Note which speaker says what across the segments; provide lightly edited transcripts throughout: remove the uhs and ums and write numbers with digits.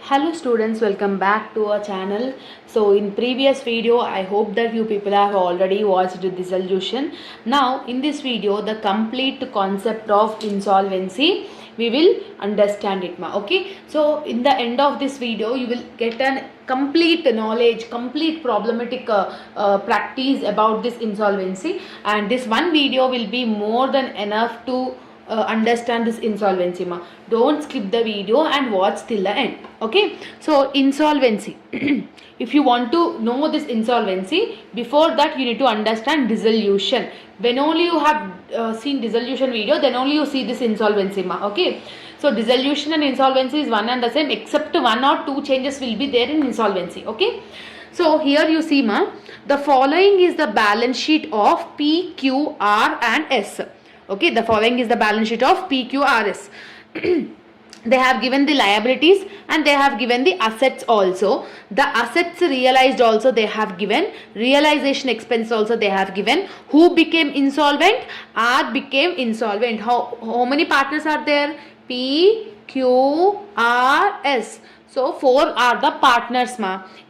Speaker 1: Hello students, welcome back to our channel. So in previous video I hope that you people have already watched the solution. Now in this video the complete concept of insolvency we will understand it okay. So in the end of this video you will get an complete knowledge, complete problematic practice about this insolvency, and this one video will be more than enough to understand this insolvency Don't skip the video and watch till the end. Okay, so insolvency if you want to know this insolvency, before that you need to understand dissolution. When only you have seen dissolution video, then only you see this insolvency okay. So dissolution and insolvency is one and the same, except one or two changes will be there in insolvency. Okay, so here you see the following is the balance sheet of P, Q, R and S. Okay, the following is the balance sheet of PQRS. They have given the liabilities and they have given the assets also. The assets realized also they have given. Realization expense also they have given. Who became insolvent? R became insolvent. How many partners are there? P, Q, R, S. So 4 are the partners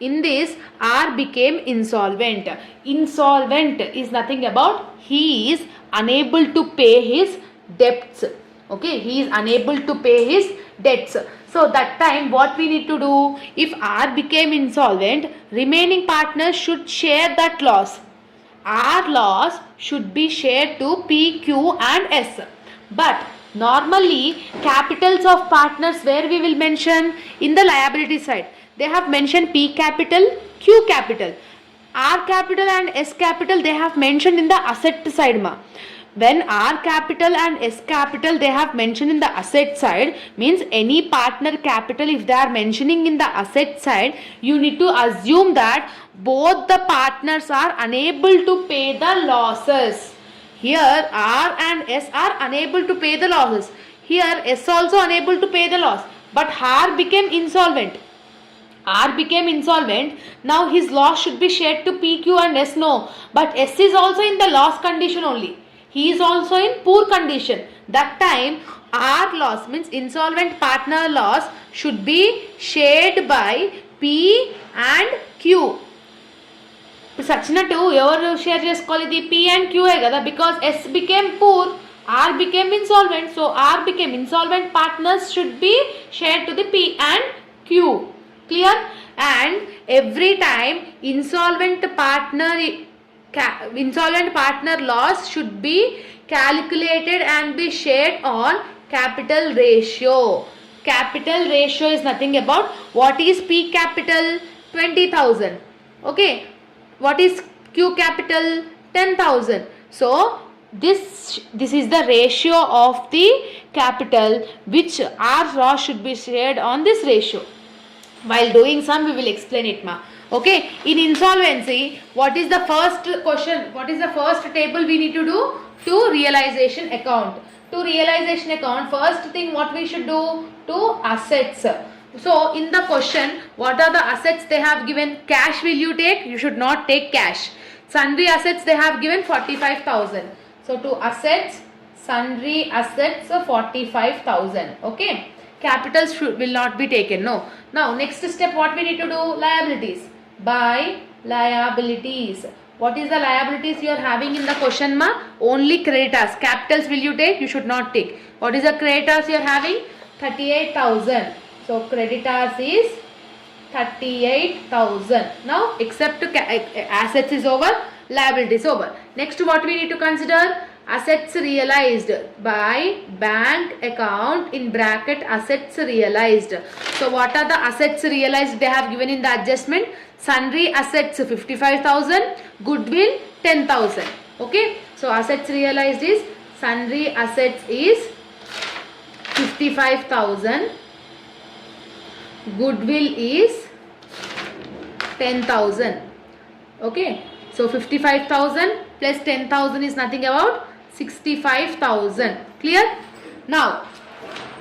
Speaker 1: In this R became insolvent. Insolvent is nothing about he is unable to pay his debts. Okay, he is unable to pay his debts. So that time what we need to do? If R became insolvent, remaining partners should share that loss. R loss should be shared to P, Q and S. But normally capitals of partners where we will mention? In the liability side. They have mentioned P capital, Q capital. R capital and S capital they have mentioned in the asset side When R capital and S capital they have mentioned in the asset side, means any partner capital if they are mentioning in the asset side, you need to assume that both the partners are unable to pay the losses. Here R and S are unable to pay the losses. Here S also unable to pay the loss. But R became insolvent. R became insolvent. Now his loss should be shared to P, Q and S. No. But S is also in the loss condition only. He is also in poor condition. That time R loss means insolvent partner loss should be shared by P and Q. Sachinattu evaru share chesukovali P and Q kada, because S became poor, R became insolvent. So R became insolvent partners should be shared to the P and Q. Clear? And every time insolvent partner loss should be calculated and be shared on capital ratio. Capital ratio is nothing about what is P capital? 20,000. Okay. What is Q capital? 10,000. So this is the ratio of the capital which R loss should be shared on this ratio. While doing sum we will explain it Okay, in insolvency, what is the first question? What is the first table we need to do? To realization account. To realization account, first thing what we should do? To assets. So in the question, what are the assets they have given? Cash will you take? You should not take cash. Sundry assets they have given 45,000. So to assets, sundry assets 45,000. Okay. Capitals will not be taken. No. Now next step what we need to do? Liabilities. By liabilities. What is the liabilities you are having in the question Only creditors. Capitals will you take? You should not take. What is the creditors you are having? 38,000. So creditors is 38,000. Now except assets is over, liabilities over. Next what we need to consider? Assets realized by bank account in bracket assets realized. So what are the assets realized they have given in the adjustment? Sundry assets 55,000, goodwill 10,000. Okay. So assets realized is sundry assets is 55,000. Goodwill is 10,000. Okay. So 55,000 plus 10,000 is nothing about 65,000. Clear? Now,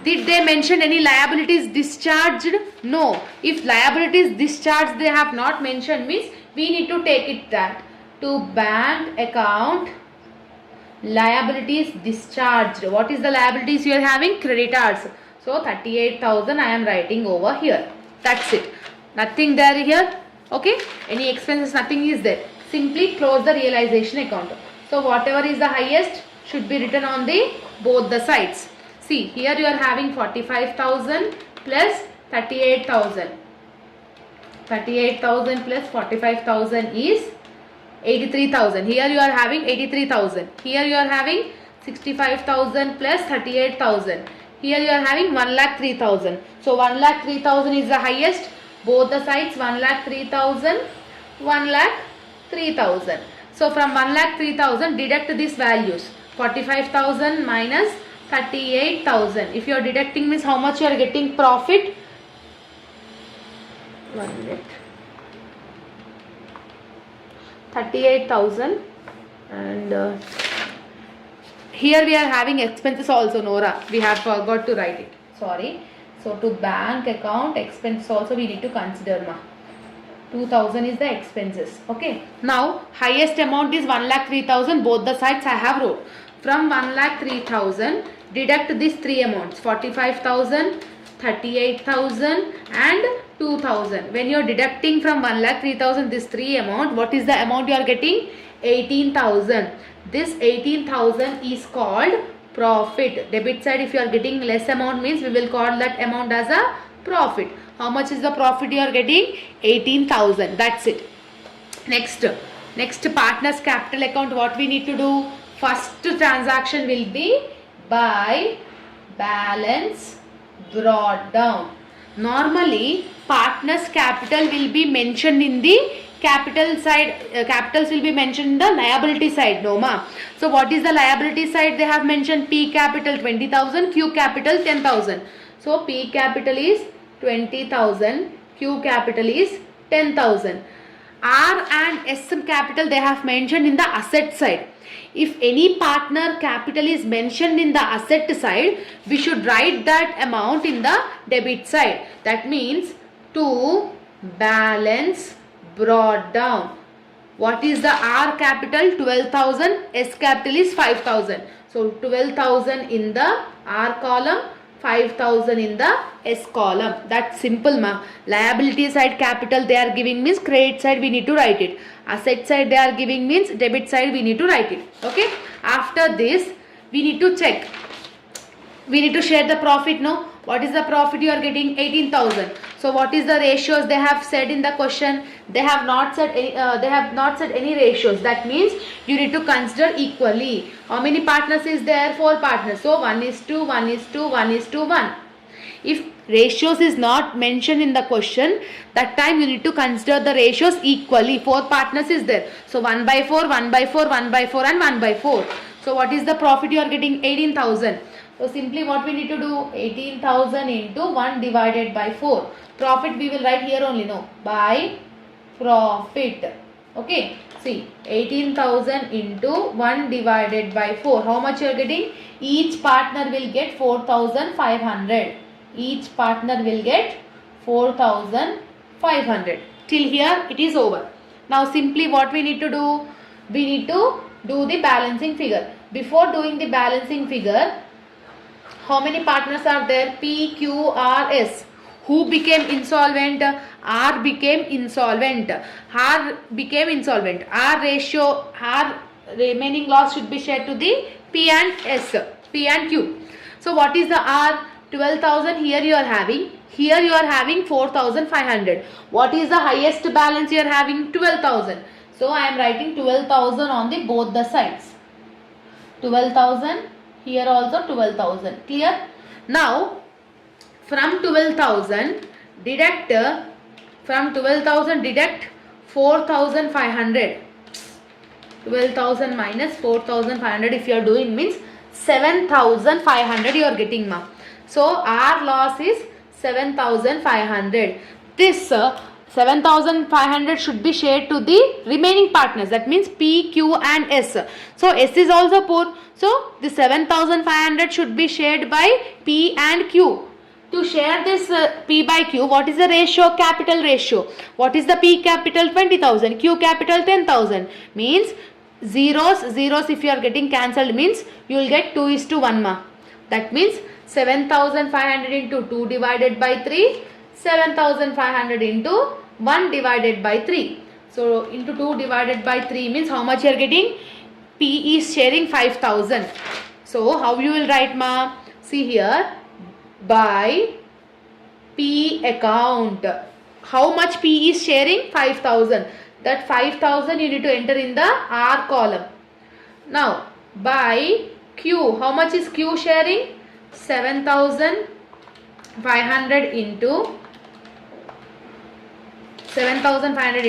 Speaker 1: did they mention any liabilities discharged? No. If liabilities discharged they have not mentioned, means we need to take it that to bank account liabilities discharged. What is the liabilities you are having? Creditors. So 38,000 I am writing over here. That's it. Nothing there here. Okay. Any expenses, nothing is there. Simply close the realization account. So whatever is the highest should be written on the both the sides. See, here you are having 45,000 plus 38,000. 38,000 plus 45,000 is 83,000. Here you are having 83,000. Here you are having 65,000 plus 38,000. Here you are having 1,03,000. So 1,03,000 is the highest. Both the sides 1,03,000, 1,03,000. So from 1,03,000 deduct these values. 45,000 minus 38,000. If you are deducting means how much you are getting profit? 1 minute. 38,000 and here we are having expenses also, Nora. We have forgot to write it. Sorry. So to bank account expenses also we need to consider, ma. 2,000 is the expenses. Okay. Now highest amount is 1,03,000. Both the sides I have wrote. From 1,03,000 deduct these three amounts: 45,000, 38,000 and 2,000. When you are deducting from 1,03,000 this three amount, what is the amount you are getting? 18,000. This 18,000 is called profit. Debit side, if you are getting less amount means we will call that amount as a profit. How much is the profit you are getting? 18,000. That's it. Next partners capital account, what we need to do? First transaction will be buy, balance, brought down. Normally partners capital will be mentioned in the capital side. Capitals will be mentioned in the liability side, no ma. So what is the liability side? They have mentioned P capital 20,000, Q capital 10,000. So P capital is 20,000, Q capital is 10,000. R and S capital they have mentioned in the asset side. If any partner capital is mentioned in the asset side, we should write that amount in the debit side. That means to balance brought down. What is the R capital? 12,000. S capital is 5,000. So 12,000 in the R column, 5,000 in the S column. That's simple, ma. Liability side capital they are giving means credit side we need to write it. Asset side they are giving means debit side we need to write it. Okay. After this we need to check. We need to share the profit, no? What is the profit you are getting? 18,000. So what is the ratios they have said in the question? They have not said any ratios. That means you need to consider equally. How many partners is there? 4 partners. So 1:2, 1:2, 1:1. If ratios is not mentioned in the question, that time you need to consider the ratios equally. 4 partners is there. So 1/4, 1/4, 1/4 and 1/4. So what is the profit you are getting? 18,000. So simply what we need to do? 18,000 into 1 divided by 4. Profit we will write here only, no? By profit. Okay. See, 18,000 into 1 divided by 4. How much you are getting? Each partner will get 4,500. Each partner will get 4,500. Till here it is over. Now simply what we need to do? We need to do the balancing figure. Before doing the balancing figure, how many partners are there? P, Q, R, S. Who became insolvent? R became insolvent. R became insolvent. R ratio, R remaining loss should be shared to the P and S, P and Q. So what is the R? 12,000 here you are having. Here you are having 4,500. What is the highest balance you are having? 12,000. So I am writing 12,000 on the both the sides. 12,000. Here also 12,000. Clear? Now from 12,000 deduct 4,500. 12,000 minus 4,500 if you are doing means 7,500 you are getting, ma. So our loss is 7,500. This 7,500 should be shared to the remaining partners. That means P, Q and S. So S is also poor. So the 7,500 should be shared by P and Q. To share this P by Q, what is the ratio? Capital ratio. What is the P capital? 20,000. Q capital 10,000. Means zeros if you are getting cancelled means you will get 2:1, ma. That means 7,500 into 2 divided by 3. 7,500 into 1 divided by 3. So into 2 divided by 3 means how much you are getting? P is sharing 5,000. So how you will write, ma? See here, by P account. How much P is sharing? 5,000. That 5,000 you need to enter in the R column. Now by Q, how much is Q sharing? 7,500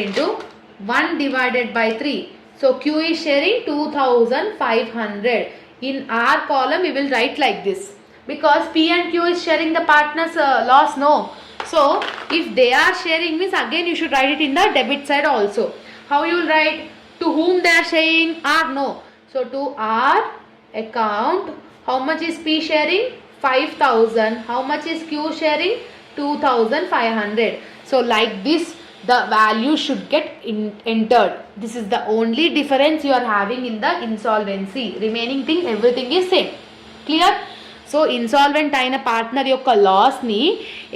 Speaker 1: into 1 divided by 3. So Q is sharing 2,500. In R column we will write like this, because P and Q is sharing the partners loss, no. So if they are sharing means again you should write it in the debit side also. How you will write? To whom they are sharing? R, no. So to R account, how much is P sharing? 5,000. How much is Q sharing? 2,500. So like this the value should get entered. This is the only difference you are having in the insolvency. Remaining thing everything is same. Clear? So insolvent అయిన partner యొక్క లాస్ని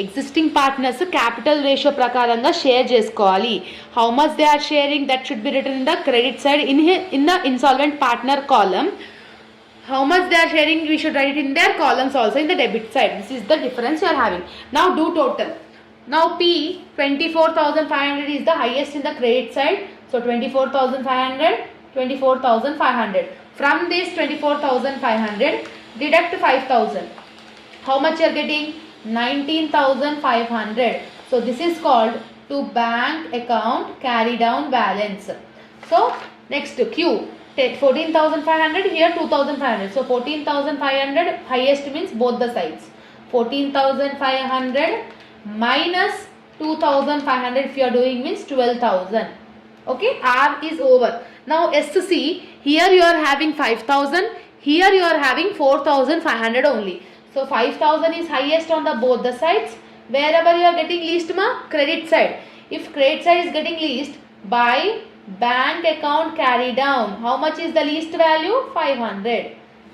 Speaker 1: existing partners capital ratio ప్రకారంగా share చేసుకోవాలి. How much they are sharing, that should be written in the credit side in the insolvent partner column. How much they are sharing, we should write it in their columns also in the debit side. This is the difference you are having. Now do total. Now P 24,500 is the highest in the credit side. So 24,500, 24,500. From this 24,500 deduct 5,000. How much you are getting? 19,500. So this is called to bank account carry down balance. So next Q 14,500, here 2,500. So 14,500 highest means both the sides. 14,500 minus 2,500 if you are doing means 12,000. Okay, R is over. Now SC, here you are having 5,000, here you are having 4,500 only. So 5,000 is highest on the both the sides. Wherever you are getting least, ma, credit side. If credit side is getting least, by bank account carry down, how much is the least value? 500.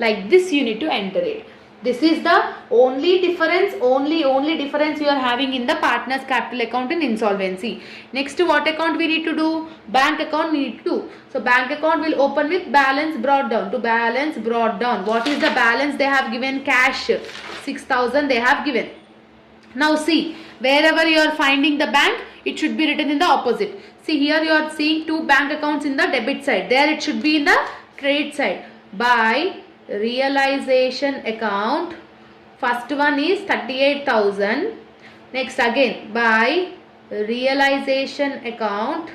Speaker 1: Like this you need to enter it. This is the only difference, only difference you are having in the partners capital account in insolvency. Next, what account we need to do? Bank account we need to do. So bank account will open with balance brought down. To balance brought down, what is the balance they have given? Cash 6,000 they have given. Now see, wherever you are finding the bank, it should be written in the opposite. See, here you are seeing two bank accounts in the debit side. There it should be in the credit side. By realization account, first one is 38,000. Next again by realization account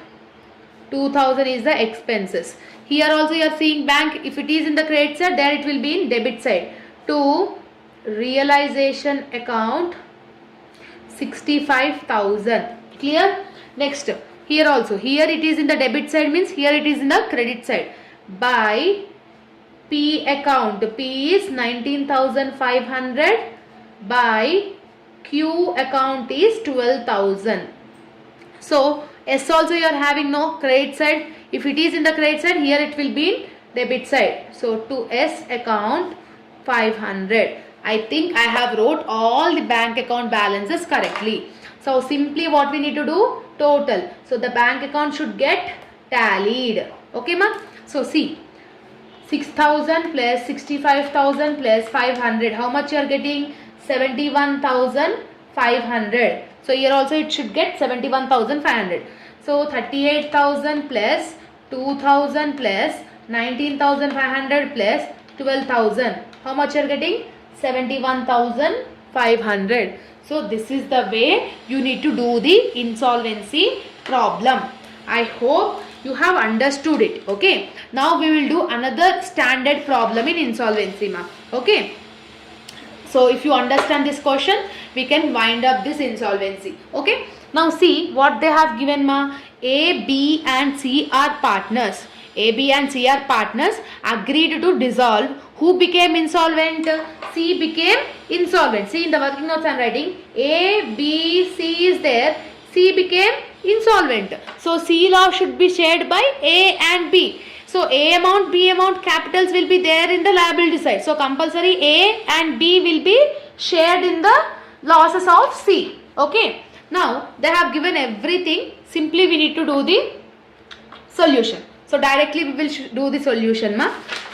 Speaker 1: 2,000 is the expenses. Here also you are seeing bank, if it is in the credit side, there it will be in debit side. To realization account 65,000. Clear? Next, here also, here it is in the debit side means here it is in the credit side. By P account, P is 19,500. By Q account is 12,000. So S also you are having no credit side. If it is in the credit side, here it will be in debit side. So to S account 500. I think I have wrote all the bank account balances correctly. So simply what we need to do? Total. So the bank account should get tallied. Okay ma? So see, 6,000 plus 65,000 plus 500. How much you are getting? 71,500. So here also it should get 71,500. So 38,000 plus 2,000 plus 19,500 plus 12,000. How much you are getting? 71,500. So this is the way you need to do the insolvency problem. I hope you have understood it. Okay, now we will do another standard problem in insolvency ma. Okay, so if you understand this question, we can wind up this insolvency. Okay, now see what they have given ma. A, B and C are partners. A, B and C are partners, agreed to dissolve. Who became insolvent? C became insolvent. See, in the working notes I am writing A, B, C is there. C became insolvent. So C law should be shared by A and B. So A amount, B amount, capitals will be there in the liability side. So compulsory A and B will be shared in the losses of C. Okay. Now they have given everything. Simply we need to do the solution. So directly we will do the solution, ma.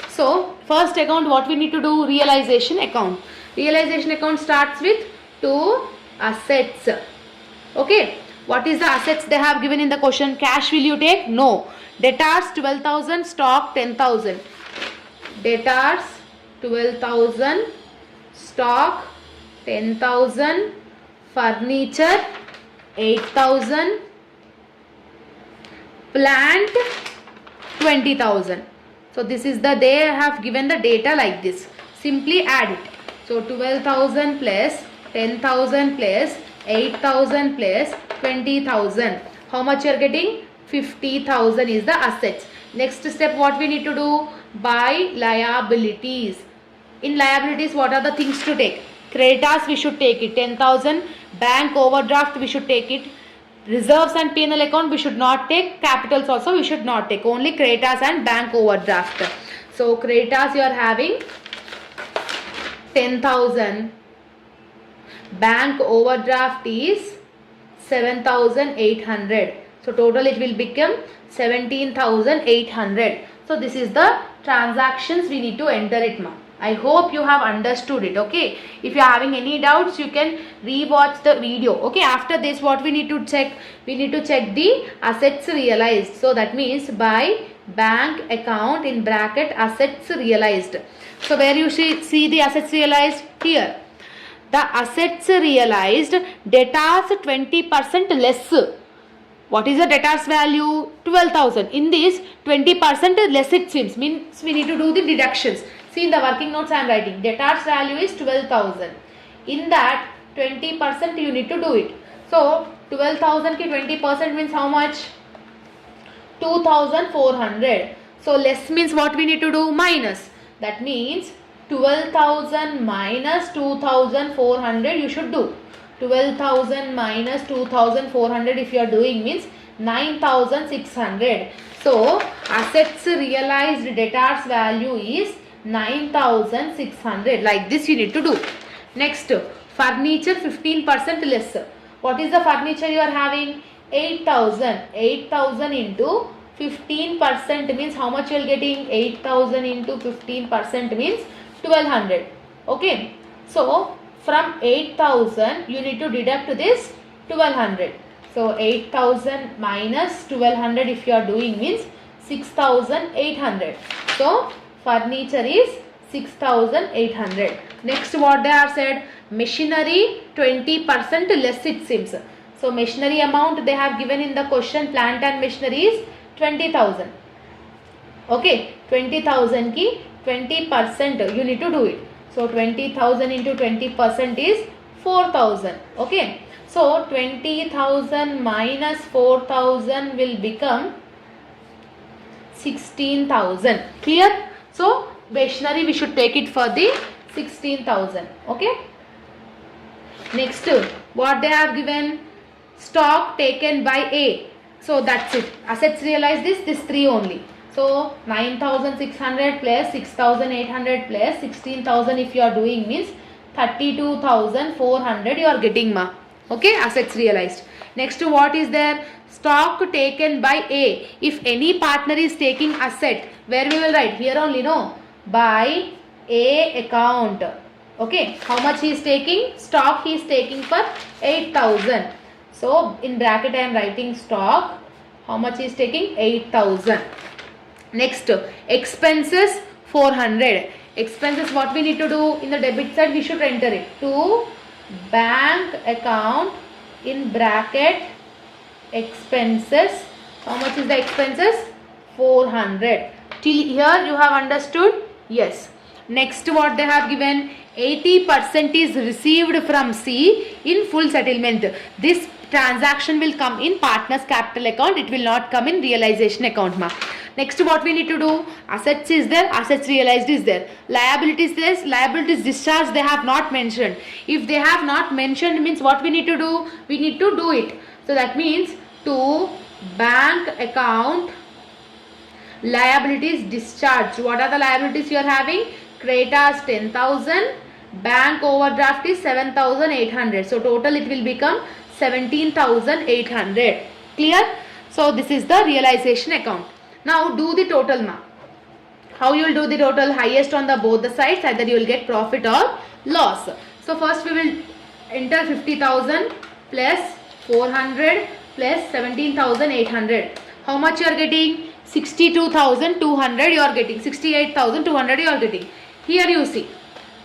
Speaker 1: So first account, what we need to do? Realization account. Realization account starts with two assets. Okay. What is the assets they have given in the question? Cash will you take? No. Debtors 12,000, stock 10,000. Debtors 12,000, stock 10,000, furniture 8,000, plant 20,000. So this is the, they have given the data like this. Simply add it. So 12,000 plus 10,000 plus 8,000 plus 20,000. How much you are getting? 50,000 is the assets. Next step, what we need to do? Buy liabilities. In liabilities, what are the things to take? Creditors we should take it 10,000. Bank overdraft we should take it. Reserves and P&L account we should not take. Capitals also we should not take. Only creditors and bank overdraft. So creditors you are having 10,000. Bank overdraft is 7,800. So total it will become 17,800. So this is the transactions we need to enter it, ma. I hope you have understood it. Okay. If you are having any doubts, you can rewatch the video. Okay. After this, what we need to check? We need to check the assets realized. So that means by bank account in bracket assets realized. So where you see the assets realized? Here. The assets realized, debtors 20% less. What is the debtors value? 12,000. In this 20% less it seems. Means we need to do the deductions. See in the working notes I am writing. Debtors value is 12,000. In that 20% you need to do it. So 12,000 ki 20% means how much? 2,400. So less means what we need to do? Minus. That means 12,000 minus 2,400 you should do. 12,000 minus 2,400 if you are doing means 9,600. So assets realized debtors value is 9,600. Like this you need to do. Next, furniture 15% less. What is the furniture you are having? 8,000. 8,000 into 15% means how much you are getting? 8,000 into 15% means 1,200. Okay. So from 8,000 you need to deduct this 1,200. So 8,000 minus 1,200 if you are doing means 6,800. So furniture is 6,800. Next, what they have said? Machinery 20% less it seems. So machinery amount they have given in the question, plant and machinery is 20,000. Okay, 20,000 ki 20% you need to do it. So 20,000 into 20% is 4,000. Okay. So 20,000 minus 4,000 will become 16,000. Clear? So machinery we should take it for the 16,000. Okay. Next, what they have given? Stock taken by A. So that's it. Assets realized this 3 only. So 9,600 plus 6,800 plus 16,000 if you are doing means 32,400 you are getting, ma. Okay, assets realized. Next, what is there? Stock taken by A. If any partner is taking asset, where we will write? Here only, no? By A account. Okay, how much he is taking? Stock he is taking for 8,000. So in bracket I am writing stock. How much he is taking? 8,000. Next, expenses 400. Expenses, what we need to do? In the debit side we should enter it to bank account in bracket expenses. How much is the expenses? 400. Till here you have understood? Yes. Next, what they have given? 80% is received from C in full settlement. This transaction will come in partners capital account. It will not come in realization account, ma. Next, what we need to do? Assets is there, assets realized is there. Liabilities there, liabilities discharged they have not mentioned. If they have not mentioned means what we need to do? We need to do it. So that means to bank account liabilities discharged. What are the liabilities you are having? Creditors 10,000, bank overdraft is 7,800. So total it will become 17,800. Clear? So this is the realization account. Now do the total ma. How you will do the total? Highest on the both the sides, either you will get profit or loss. So first we will enter 50,000 plus 400 plus 17,800. How much you are getting? 62,200 you are getting. 68,200 you are getting. Here you see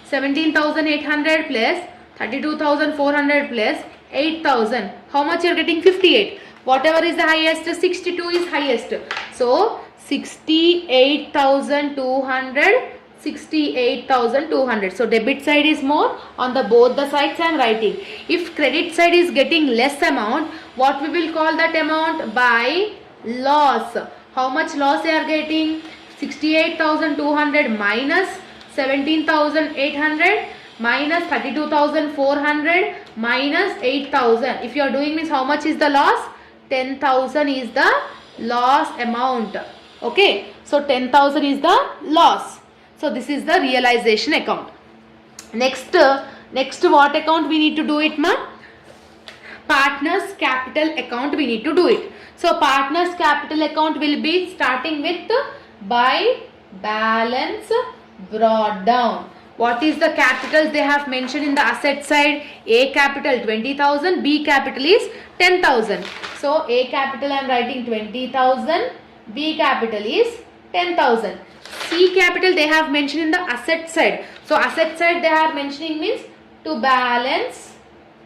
Speaker 1: 17,800 plus 32,400 plus 8,000. How much you are getting? 58. Whatever is the highest, 62 is highest. So 68,200, 68,200. So debit side is more, on the both the sides I am writing. If credit side is getting less amount, what we will call that amount? By loss. How much loss they are getting? 68,200 minus 17,800 minus 32,400 minus 8,000. If you are doing means how much is the loss? 10,000 is the loss amount. Okay, so 10,000 is the loss. So this is the realization account. Next what account we need to do it, ma? Partners capital account we need to do it. So partners capital account will be starting with by balance brought down. What is the capitals they have mentioned in the asset side? A capital 20,000, B capital is 10,000. So A capital I am writing 20,000, B capital is 10,000. C capital they have mentioned in the asset side. So asset side they are mentioning means to balance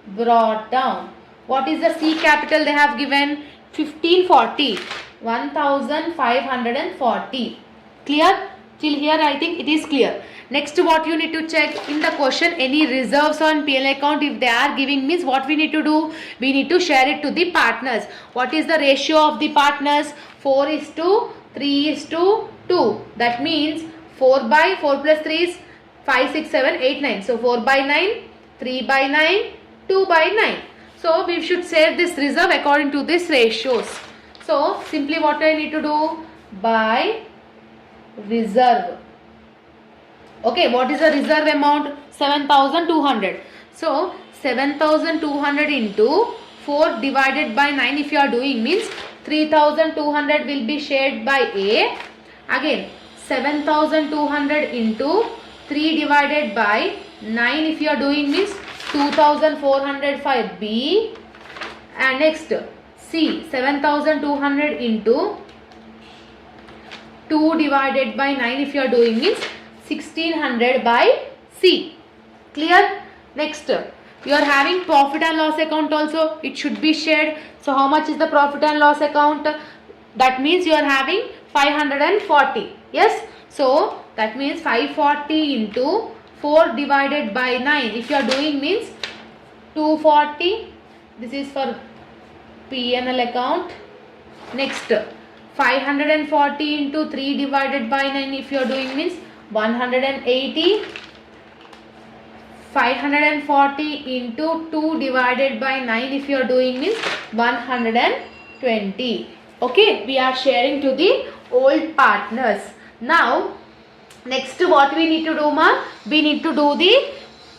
Speaker 1: brought down. What is the C capital they have given? 1540, 1,540. Clear? Till here I think it is clear. Next what you need to check in the question, any reserves on PL account if they are giving means what we need to do? We need to share it to the partners. What is the ratio of the partners? 4:3:2. That means 4 plus 3 is 5, 6, 7, 8, 9. So 4/9, 3/9, 2/9. So we should share this reserve according to these ratios. So simply what I need to do? By reserve. Okay, what is the reserve amount? 7,200. So 7,200 into 4 divided by 9 if you are doing means 3,200 will be shared by A. Again 7,200 into 3 divided by 9 if you are doing means 2,405 B. And next C, 7,200 into 2 divided by 9 if you are doing means 1,600 by C. Clear? Next you are having profit and loss account also, it should be shared. So how much is the profit and loss account? That means you are having 540. Yes, so that means 540 into 4 divided by 9 if you are doing means 240. This is for P&L account. Next 540 into 3 divided by 9 if you are doing means 180. 540 into 2 divided by 9 if you are doing means 120. Okay, we are sharing to the old partners. Now next what we need to do, ma? We need to do the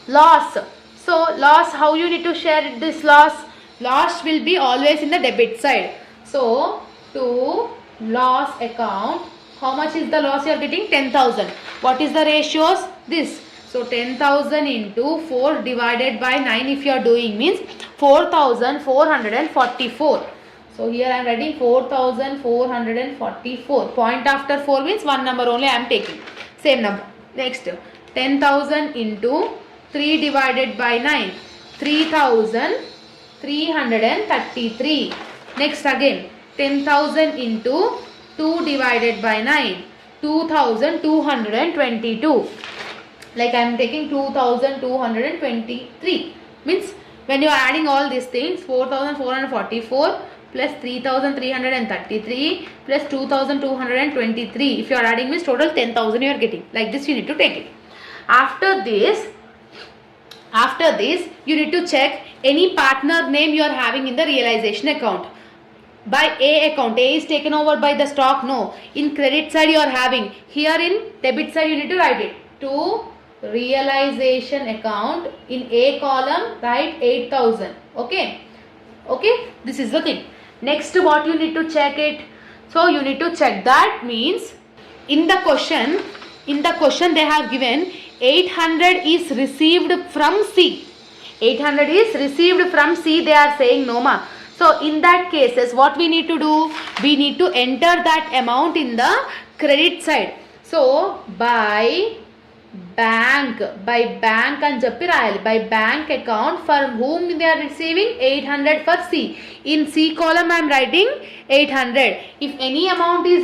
Speaker 1: loss. So loss, how you need to share this loss? Loss will be always in the debit side. So to loss account, how much is the loss you are getting? 10,000. What is the ratios? This. So 10,000 into 4 divided by 9 if you are doing means 4,444. So here I am writing 4,444. Point after 4 means one number only I am taking. Same number. Next 10,000 into 3 divided by 9. 3,333. Next again 10,000 into 2 divided by 9. 2,222. Like I am taking 2,223. Means when you are adding all these things, 4,444 plus 3,333 plus 2,223. If you are adding means total 10,000 you are getting. Like this you need to take it. After this you need to check any partner name you are having in the realization account. By A account, A is taken over by the stock. No. In credit side you are having. Here in debit side you need to write it. To realization account, in A column write 8,000. Okay. Okay, this is the thing. Next, what you need to check it. So you need to check that means in the question they have given 800 is received from C. 800 is received from C, they are saying no ma. So in that cases what we need to do? We need to enter that amount in the credit side. So by bank and చెప్పి రాయాలి. By bank account for whom they are receiving 800 for C. In C column I am writing 800. If any amount is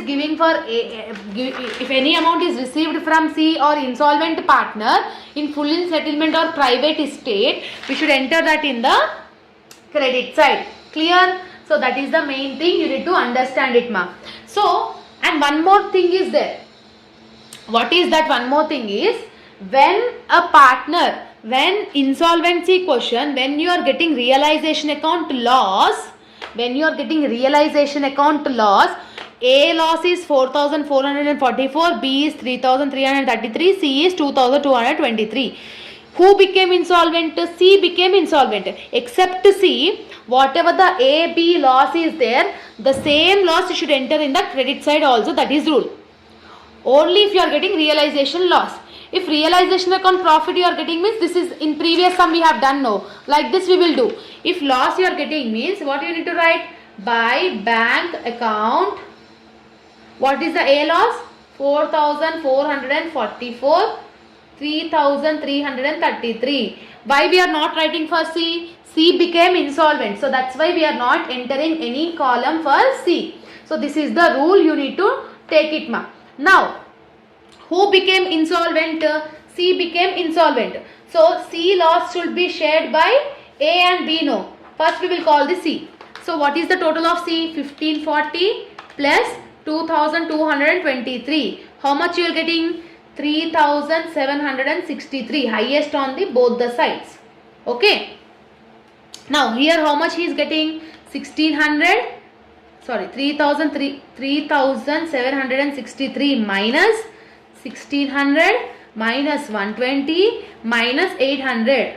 Speaker 1: if any amount is received from C or insolvent partner in full in settlement or private estate, we should enter that in the credit side. Clear? So that is the main thing you need to understand it ma. So and one more thing is there. What is that one more thing is, when a partner, when insolvency question, when you are getting realization account loss, A loss is 4,444, B is 3,333, C is 2,223. Who became insolvent? C became insolvent. Except C, whatever the A, B loss is there, the same loss you should enter in the credit side also. That is rule. Only if you are getting realization loss. If realization account profit you are getting means, this is in previous sum we have done no. Like this we will do. If loss you are getting means, what you need to write? By bank account. What is the A loss? 4,444, 3,333. Why we are not writing for C? C became insolvent. So that's why we are not entering any column for C. So this is the rule, you need to take it ma. Now, who became insolvent? C became insolvent. So, C loss should be shared by A and B no. First we will call this C. So, what is the total of C? 1540 plus 2223. How much you are getting? 3763. Highest on the both the sides. Okay. Now, here how much he is getting? 3763 minus 1600 minus 120 minus 800.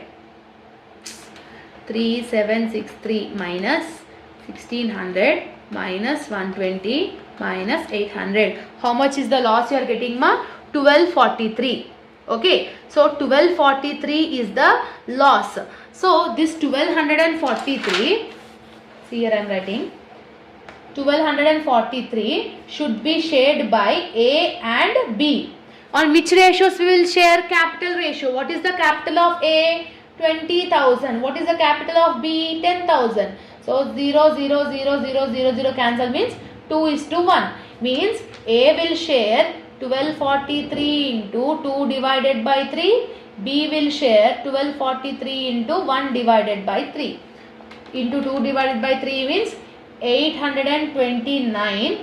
Speaker 1: 3763 minus 1600 minus 120 minus 800. How much is the loss you are getting ma? 1243. Okay. So 1243 is the loss. So this 1243, see here I am writing, 1243 should be shared by A and B. On which ratios we will share? Capital ratio. What is the capital of A? 20,000. What is the capital of B? 10,000. So 0, 0, 0, 0, 0, 0 cancel means 2:1. Means A will share 1243 into 2 divided by 3. B will share 1243 into 1 divided by 3. Into 2 divided by 3 means 829.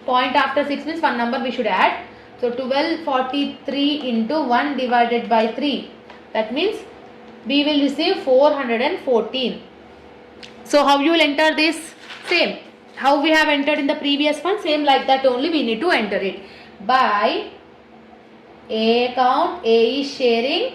Speaker 1: Point after 6 means one number we should add. So 1243 into 1 divided by 3. That means we will receive 414. So how you will enter this? Same. How we have entered in the previous one, same like that only we need to enter it. By A account, A is sharing.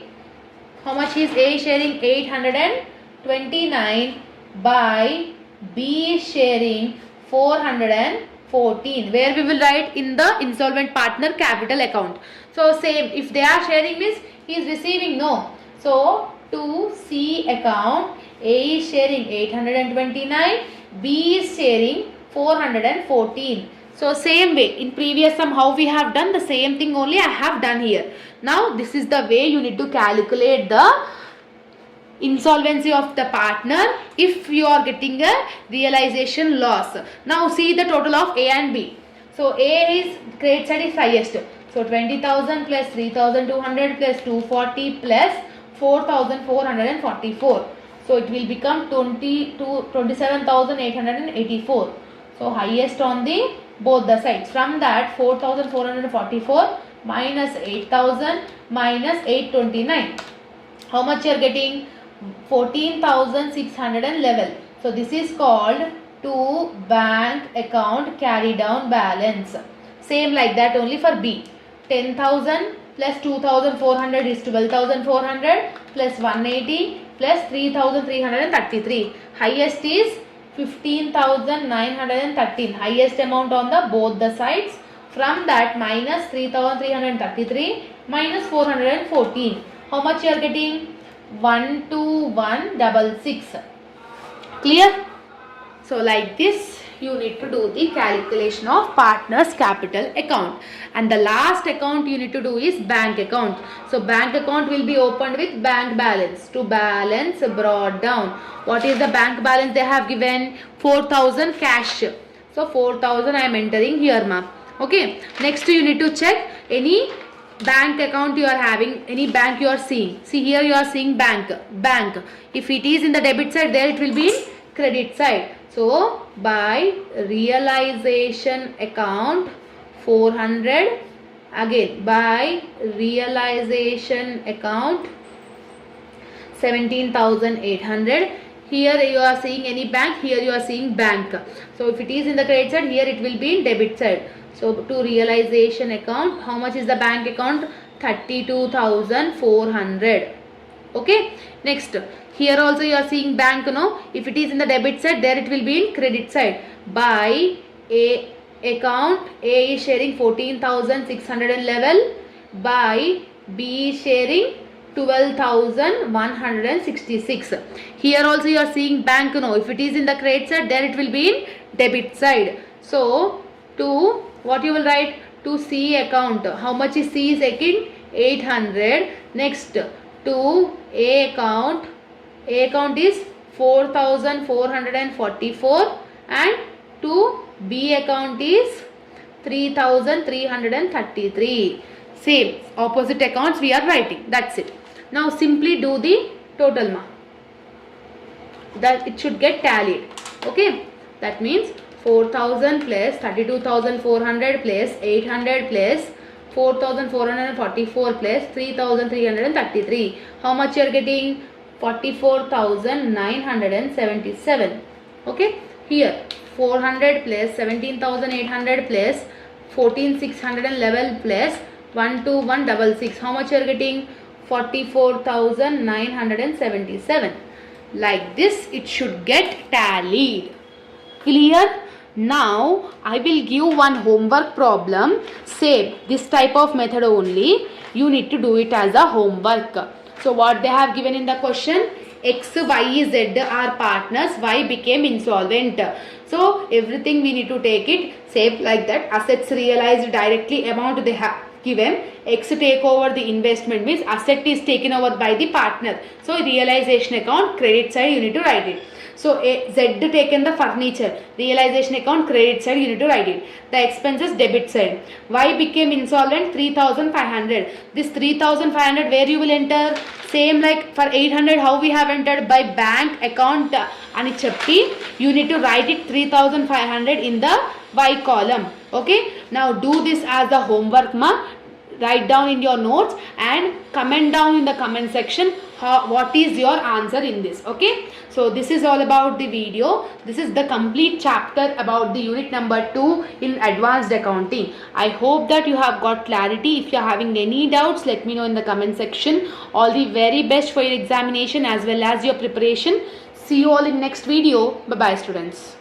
Speaker 1: How much is A sharing? 829. By B is sharing 414. Where we will write? In the insolvent partner capital account. So same, if they are sharing means he is receiving no. So to C account, A is sharing 829, B is sharing 414. So same way, in previous sum how we have done, the same thing only I have done here. Now this is the way you need to calculate the insolvency of the partner if you are getting a realization loss. Now see the total of A and B. So A is credit side is highest. So 20,000 plus 3,200 plus 240 plus 4,444. So it will become 27,884. So highest on the both the sides. From that 4,444 minus 8,000 minus 829. How much you are getting? 14,611. So this is called to bank account carry down balance. Same like that only for B. 10,000 plus 2,400 is 12,400 plus 180 plus 3,333. Highest is 15,913, highest amount on the both the sides. From that minus 3,333 minus 414. How much you are getting? 12166. Clear? So like this you need to do the calculation of partners capital account, and the last account you need to do is bank account. So bank account will be opened with bank balance. To balance brought down, what is the bank balance they have given? 4,000 cash. So 4,000 I am entering here, ma. Okay, next you need to check any bank account you are having, any bank you are seeing. See here you are seeing bank. If it is in the debit side, there it will be in credit side. So by realization account 400, again by realization account 17,800. Here you are seeing any bank, here you are seeing bank. So if it is in the credit side, here it will be in debit side. So to realization account, how much is the bank account? 32,400. Okay, next here also you are seeing bank, no? If it is in the debit side, there it will be in credit side. By A account, A is sharing 14,611, by B is sharing 12,166. Here also you are seeing bank, no? If it is in the credit side, there it will be in debit side. So to what you will write? To C account, how much is C is again? 800. Next to A account is 4,444, and to B account is 3,333. Same opposite accounts we are writing. That's it. Now simply do the total, ma. That it should get tallied. Okay, that means 4,000 plus 32,400 plus 800 plus 4,444 plus 3,333. How much you are getting? 44,977. Okay, here 400 plus 17,800 plus 14,611 plus 12166. How much you are getting? 44,977. Like this it should get tallied. Clear? Now I will give one homework problem. Same this type of method only. You need to do it as a homework. So what they have given in the question? X, Y, Z are partners. Y became insolvent. So everything we need to take it same like that. Assets realized directly, amount they have given. X take over the investment means asset is taken over by the partner. So realization account credit side you need to write it. So Z taken the furniture, realization account credit side you need to write it. The expenses debit side. Y became insolvent 3,500. This 3,500 where you will enter? Same like for 800 how we have entered by bank account ani cheppi. You need to write it 3,500 in the Y column. Okay. Now do this as the homework, ma. Write down in your notes and comment down in the comment section what is your answer in this. Okay, so this is all about the video. This is the complete chapter about the unit number 2 in advanced accounting. I hope that you have got clarity. If you are having any doubts, let me know in the comment section. All the very best for your examination as well as your preparation. See you all in next video. Bye bye, students.